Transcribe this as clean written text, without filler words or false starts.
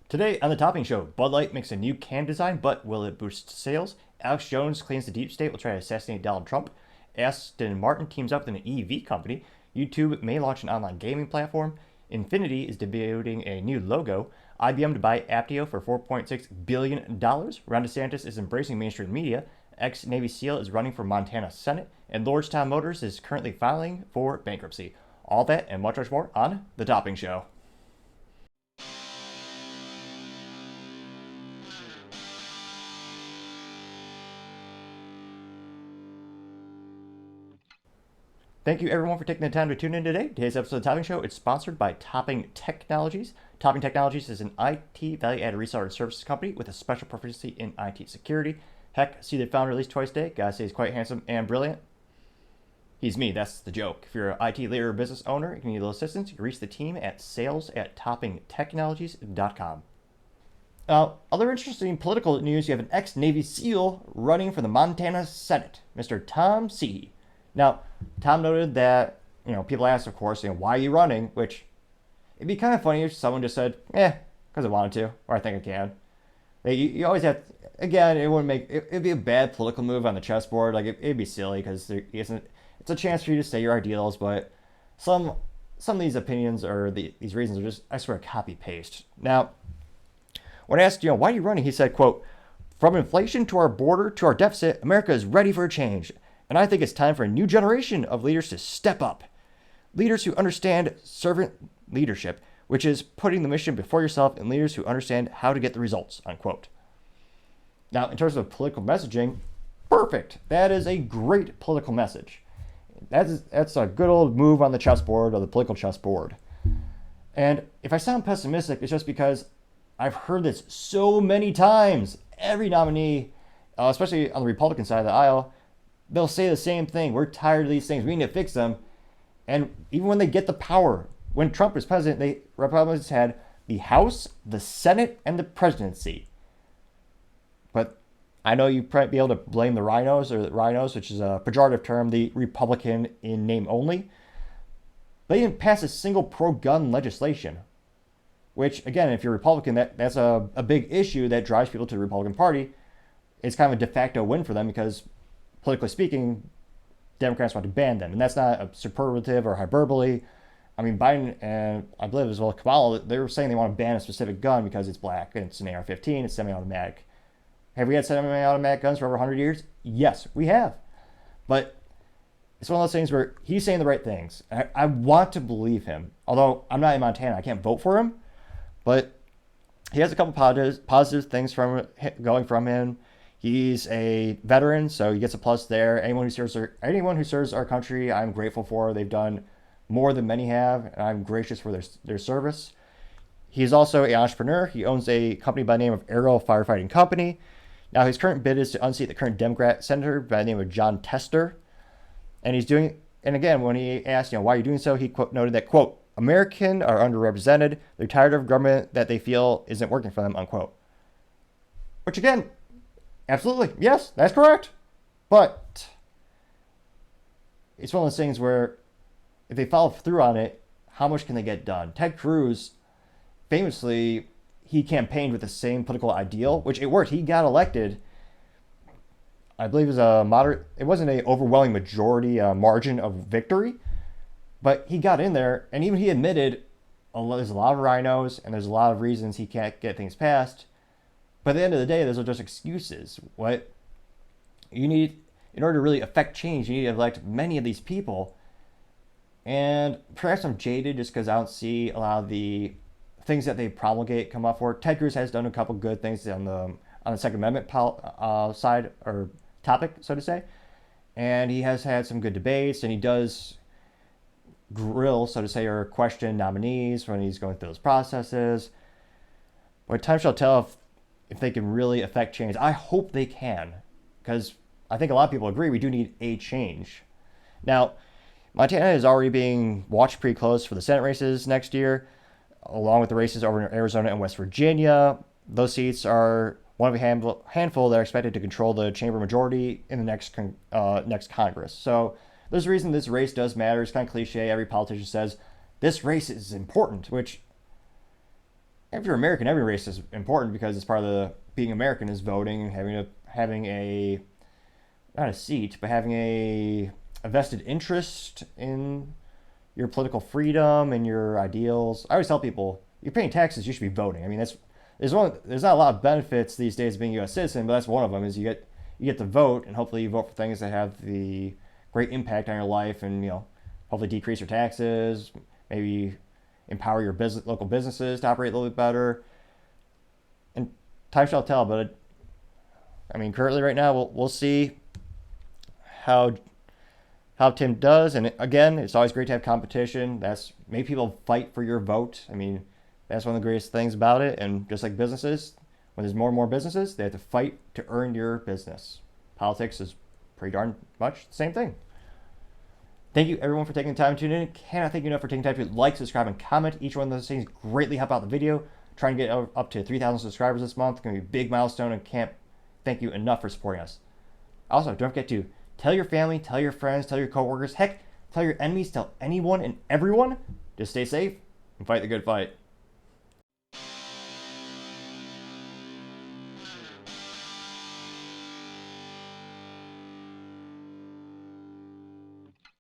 Today on the Topping Show, Bud Light makes a new can design, but will it boost sales? Alex Jones claims the deep state will try to assassinate Donald Trump. Aston Martin teams up with an EV company. YouTube may launch an online gaming platform. Infinity is debuting a new logo. IBM to buy Aptio for $4.6 billion. Ron DeSantis is embracing mainstream media. Ex-Navy SEAL is running for Montana Senate. And Lordstown Motors is currently filing for bankruptcy. All that and much more on The Topping Show. Thank you everyone for taking the time to tune in today. Today's episode of the Topping Show is sponsored by Topping Technologies. Topping Technologies is an IT value-added reseller and services company with a special proficiency in IT security. Heck, see the founder at least twice a day. Gotta say he's quite handsome and brilliant. He's me, that's the joke. If you're an IT leader or business owner and you need a little assistance, you can reach the team at sales@toppingtechnologies.com. Other interesting political news, you have an ex-Navy SEAL running for the Montana Senate, Mr. Tim Sheehy. Now, Tom noted that, people asked, of course, why are you running? Which, it'd be kind of funny if someone just said, because I wanted to, or I think I can. You always have, again, it wouldn't make, it'd be a bad political move on the chessboard. Like, it'd be silly, because there isn't, it's a chance for you to say your ideals, but some of these opinions or these reasons are just, I swear, copy-paste. Now, when asked, why are you running? He said, quote, "From inflation to our border to our deficit, America is ready for a change. And I think it's time for a new generation of leaders to step up. Leaders who understand servant leadership, which is putting the mission before yourself, and leaders who understand how to get the results," unquote. Now, in terms of political messaging, perfect. That is a great political message. That's a good old move on the chessboard, or the political chessboard. And if I sound pessimistic, it's just because I've heard this so many times. Every nominee, especially on the Republican side of the aisle, they'll say the same thing. We're tired of these things. We need to fix them. And even when they get the power, when Trump was president, Republicans had the House, the Senate, and the presidency. But I know you might be able to blame the rhinos, which is a pejorative term, the Republican in name only. They didn't pass a single pro-gun legislation. Which, again, if you're Republican, that's a big issue that drives people to the Republican Party. It's kind of a de facto win for them because, politically speaking, Democrats want to ban them. And that's not a superlative or hyperbole. I mean, Biden and I believe as well Kamala, they were saying they want to ban a specific gun because it's black and it's an AR-15, it's semi-automatic. Have we had semi-automatic guns for over 100 years? Yes, we have. But it's one of those things where he's saying the right things. I want to believe him. Although I'm not in Montana, I can't vote for him. But he has a couple positive things going from him. He's a veteran, so he gets a plus there. Anyone who serves our country, I'm grateful for. They've done more than many have, and I'm gracious for their service. He's also an entrepreneur. He owns a company by the name of Arrow Firefighting Company. Now, his current bid is to unseat the current Democrat senator by the name of John Tester. And again, when he asked, why are you doing so, he noted that, quote, "Americans are underrepresented. They're tired of government that they feel isn't working for them," unquote. Which, again, absolutely, yes, that's correct. But it's one of those things where if they follow through on it, how much can they get done? Ted Cruz, famously, he campaigned with the same political ideal, which it worked. He got elected. I believe it was it wasn't an overwhelming majority margin of victory, but he got in there, and even he admitted there's a lot of rhinos, and there's a lot of reasons he can't get things passed. But at the end of the day, those are just excuses. What you need, in order to really affect change, you need to elect many of these people. And perhaps I'm jaded just because I don't see a lot of the things that they promulgate come up for. Ted Cruz has done a couple good things on the Second Amendment side, or topic, so to say. And he has had some good debates, and he does grill, so to say, or question nominees when he's going through those processes. But time shall tell if they can really affect change. I hope they can, because I think a lot of people agree we do need a change. Now, Montana is already being watched pretty close for the Senate races next year, along with the races over in Arizona and West Virginia. Those seats are one of a handful that are expected to control the chamber majority in the next Congress. So there's a reason this race does matter. It's kind of cliche. Every politician says this race is important, which if you're American, every race is important because it's part of the being American is voting and having a not a seat, but having a vested interest in your political freedom and your ideals. I always tell people, you're paying taxes, you should be voting. I mean, there's not a lot of benefits these days of being a U.S. citizen, but that's one of them. Is you get to vote, and hopefully you vote for things that have the great impact on your life, and hopefully decrease your taxes, maybe empower your local businesses to operate a little bit better. And time shall tell, but I mean, currently right now we'll see how Tim does. And again, it's always great to have competition. That's make people fight for your vote. I mean, that's one of the greatest things about it. And just like businesses, when there's more and more businesses, they have to fight to earn your business. Politics is pretty darn much the same thing. Thank you everyone for taking the time to tune in. Cannot thank you enough for taking time to like, subscribe, and comment. Each one of those things greatly help out the video. Trying to get up to 3,000 subscribers this month. It's going to be a big milestone, and can't thank you enough for supporting us. Also, don't forget to tell your family, tell your friends, tell your coworkers, heck, tell your enemies, tell anyone and everyone. Just stay safe and fight the good fight.